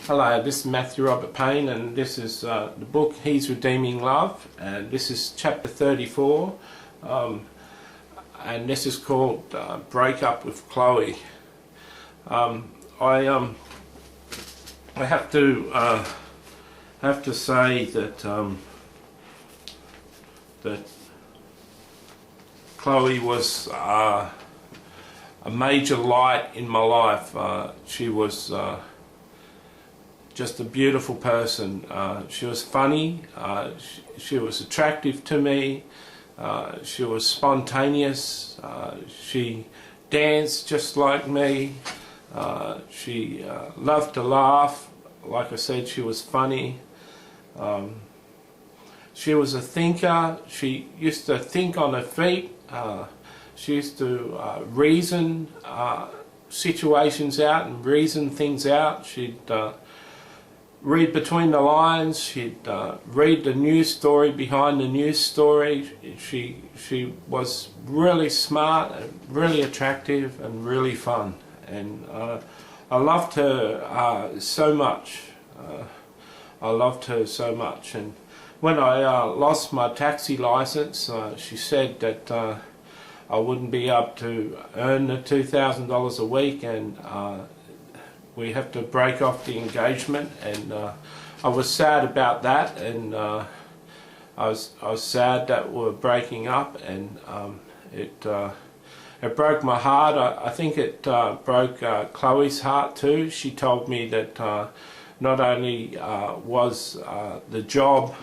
Hello, this is Matthew Robert Payne, and this is the book He's Redeeming Love, and this is chapter 34, and this is called Break Up with Chloe. I have to say that that Chloe was a major light in my life. She was just a beautiful person. She was funny, she was attractive to me, she was spontaneous, she danced just like me, she loved to laugh. Like I said, she was funny. She was a thinker. She used to think on her feet. She used to reason situations out and reason things out. She'd read between the lines. She'd read the news story behind the news story. She was really smart and really attractive and really fun, and I loved her so much. I loved her so much. And when I lost my taxi license, she said that I wouldn't be able to earn the $2,000 a week, and we have to break off the engagement. And I was sad about that, and I was sad that we were breaking up, and it broke my heart. I think it broke Chloe's heart too. She told me that not only was the job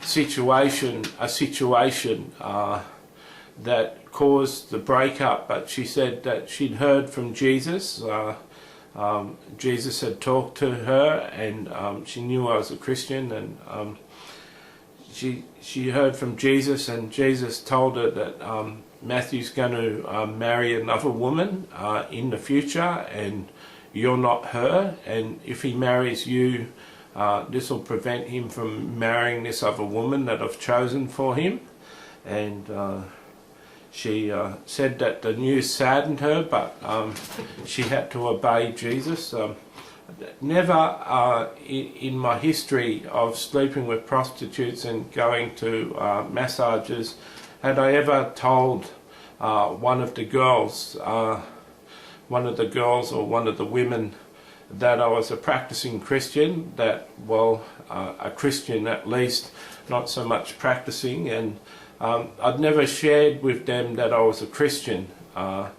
situation a situation that caused the breakup, but she said that she'd heard from Jesus. Jesus had talked to her, and she knew I was a Christian, and she heard from Jesus, and Jesus told her that Matthew's going to marry another woman in the future, and you're not her, and if he marries you, this will prevent him from marrying this other woman that I've chosen for him. And she said that the news saddened her, but she had to obey Jesus. Never in my history of sleeping with prostitutes and going to massages had I ever told one of the girls or one of the women that I was a practicing Christian, that, well, a Christian at least, not so much practicing. And I'd never shared with them that I was a Christian. I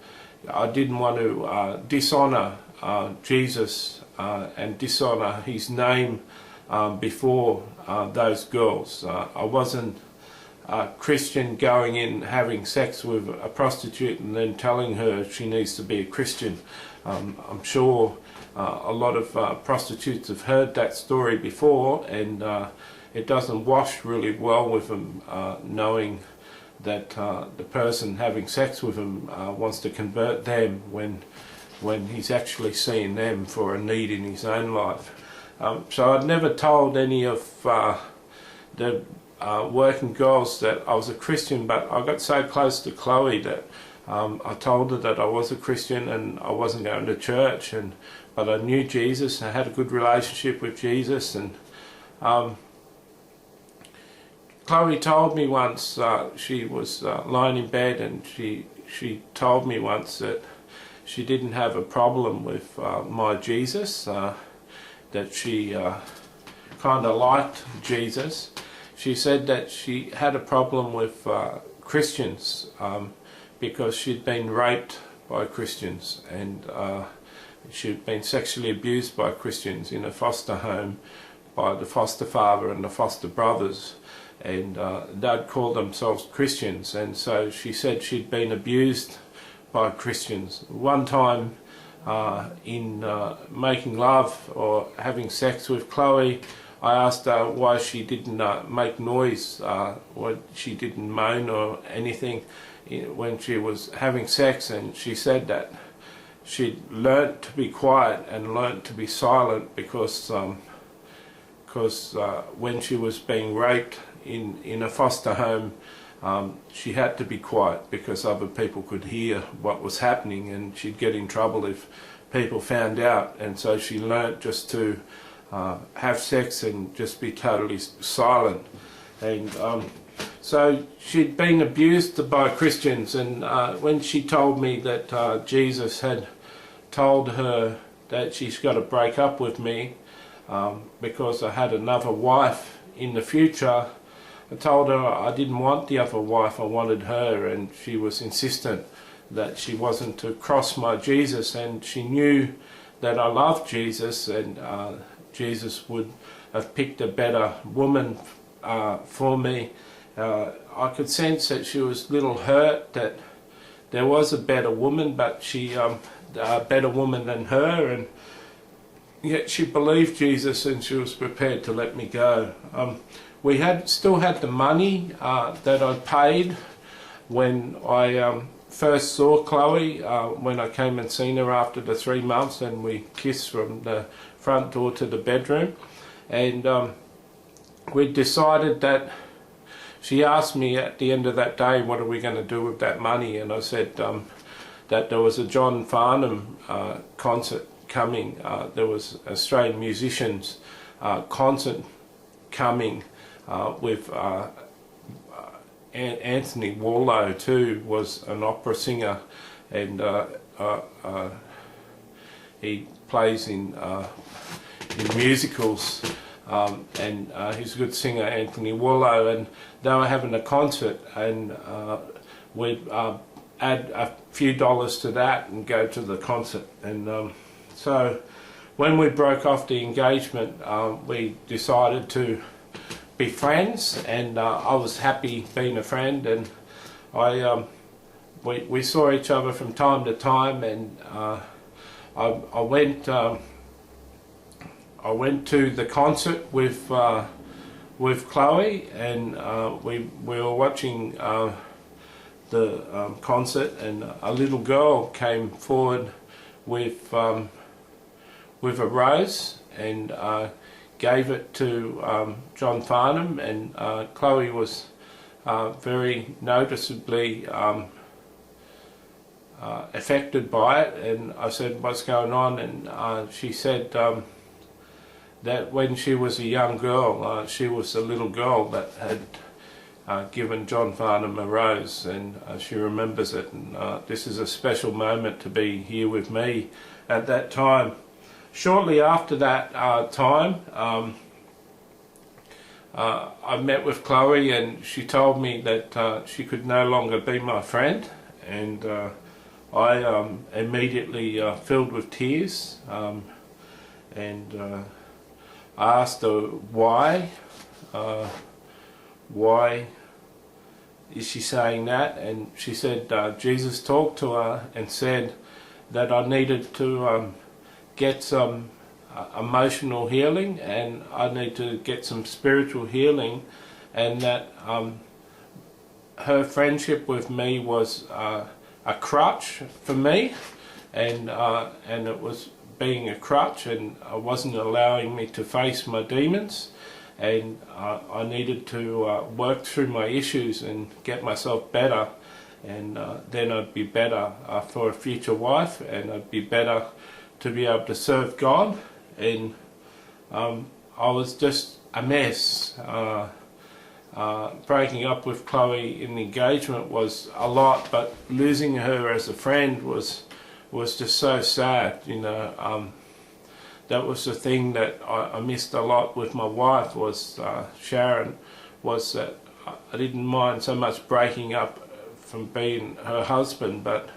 didn't want to dishonour Jesus and dishonour his name before those girls. I wasn't a Christian going in having sex with a prostitute and then telling her she needs to be a Christian. I'm sure a lot of prostitutes have heard that story before, and it doesn't wash really well with them knowing that the person having sex with them wants to convert them when he's actually seeing them for a need in his own life. So I'd never told any of the working girls that I was a Christian, but I got so close to Chloe that I told her that I was a Christian and I wasn't going to church, but I knew Jesus and I had a good relationship with Jesus. And Chloe told me once, she was lying in bed, and she told me once that she didn't have a problem with my Jesus, that she kind of liked Jesus. She said that she had a problem with Christians because she'd been raped by Christians, and she'd been sexually abused by Christians in a foster home by the foster father and the foster brothers, and they'd call themselves Christians. And so she said she'd been abused by Christians. One time in making love or having sex with Chloe, I asked her why she didn't make noise, why she didn't moan or anything when she was having sex, and she said that she'd learnt to be quiet and learnt to be silent because when she was being raped in a foster home, she had to be quiet because other people could hear what was happening, and she'd get in trouble if people found out. And so she learnt just to have sex and just be totally silent. And so she'd been abused by Christians, and when she told me that Jesus had told her that she's got to break up with me because I had another wife in the future, I told her I didn't want the other wife, I wanted her, and she was insistent that she wasn't to cross my Jesus, and she knew that I loved Jesus, and Jesus would have picked a better woman for me. I could sense that she was a little hurt that there was a better woman, but she a better woman than her, and yet she believed Jesus and she was prepared to let me go. We still had the money that I paid when I first saw Chloe, when I came and seen her after the 3 months, and we kissed from the front door to the bedroom. And we decided that, she asked me at the end of that day, what are we going to do with that money? And I said that there was a John Farnham concert coming. There was Australian musicians concert coming with Anthony Warlow too, was an opera singer, and he plays in musicals, and he's a good singer, Anthony Warlow, and they were having a concert, and we'd add a few dollars to that and go to the concert. And so when we broke off the engagement, we decided to be friends, and I was happy being a friend, and we saw each other from time to time, and I went to the concert with Chloe, and we were watching the concert, and a little girl came forward with a rose and gave it to John Farnham, and Chloe was very noticeably affected by it, and I said, what's going on? And she said that when she was a young girl, she was a little girl that had given John Farnham a rose, and she remembers it, and this is a special moment to be here with me at that time. Shortly after that time, I met with Chloe, and she told me that she could no longer be my friend, and I immediately filled with tears, and I asked her why is she saying that, and she said Jesus talked to her and said that I needed to get some emotional healing, and I need to get some spiritual healing, and that her friendship with me was a crutch for me, and it was being a crutch, and it wasn't allowing me to face my demons, and I needed to work through my issues and get myself better, and then I'd be better for a future wife, and I'd be better to be able to serve God. And I was just a mess. Breaking up with Chloe in the engagement was a lot, but losing her as a friend was just so sad, you know. That was the thing that I missed a lot with my wife, was Sharon, was that I didn't mind so much breaking up from being her husband, but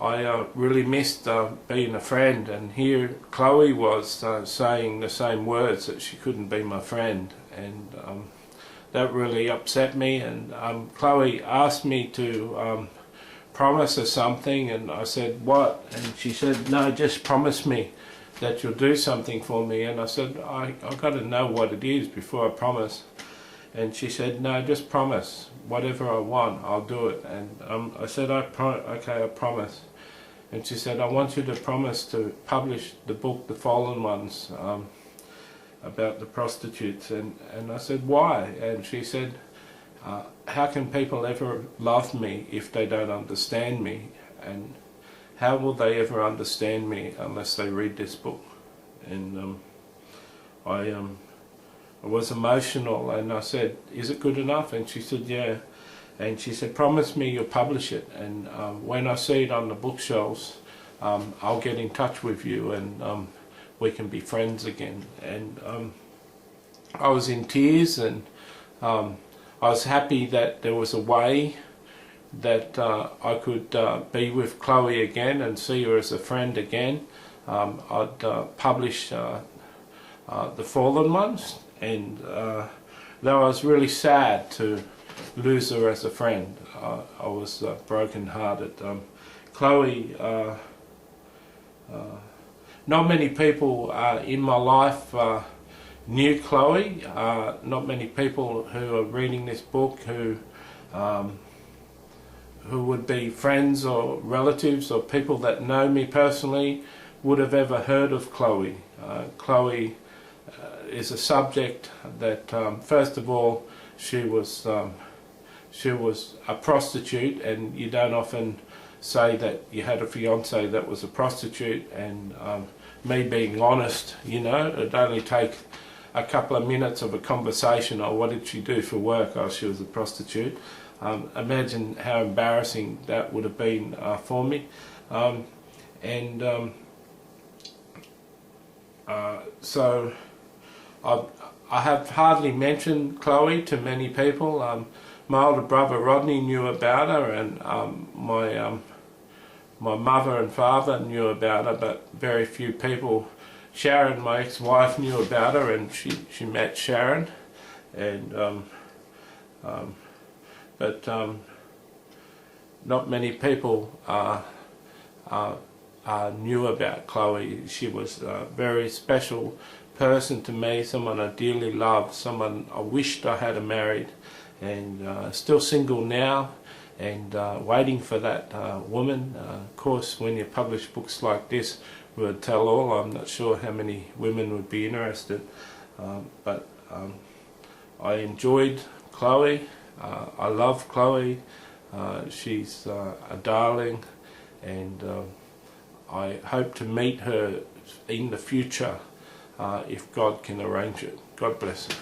I really missed being a friend. And here Chloe was saying the same words, that she couldn't be my friend, and that really upset me. And Chloe asked me to promise her something, and I said, what? And she said, no, just promise me that you'll do something for me. And I said, I've got to know what it is before I promise. And she said, no, just promise. Whatever I want, I'll do it. And I said, okay, I promise. And she said, I want you to promise to publish the book, The Fallen Ones, about the prostitutes. And I said, why? And she said, how can people ever love me if they don't understand me? And how will they ever understand me unless they read this book? and I was emotional, and I said, "Is it good enough?" And she said, "Yeah." And she said, "Promise me you'll publish it, and when I see it on the bookshelves, I'll get in touch with you, and we can be friends again." And I was in tears, and I was happy that there was a way that I could be with Chloe again and see her as a friend again. I'd publish The Fallen Ones, and though I was really sad to lose her as a friend, I was broken hearted. Chloe, not many people in my life knew Chloe. Not many people who are reading this book who would be friends or relatives or people that know me personally would have ever heard of Chloe. Chloe is a subject that, first of all, she was a prostitute, and you don't often say that you had a fiance that was a prostitute. And me being honest, you know, it'd only take a couple of minutes of a conversation. Oh, what did she do for work? Oh, she was a prostitute. Imagine how embarrassing that would have been for me. So I have hardly mentioned Chloe to many people. My older brother Rodney knew about her, and my mother and father knew about her, but very few people. Sharon, my ex-wife, knew about her, and she met Sharon, and but not many people knew about Chloe. She was a very special person to me, someone I dearly loved, someone I wished I had married, and still single now, and waiting for that woman. Of course, when you publish books like this, we would tell all. I'm not sure how many women would be interested, but I enjoyed Chloe. I love Chloe. She's a darling, and I hope to meet her in the future if God can arrange it. God bless her.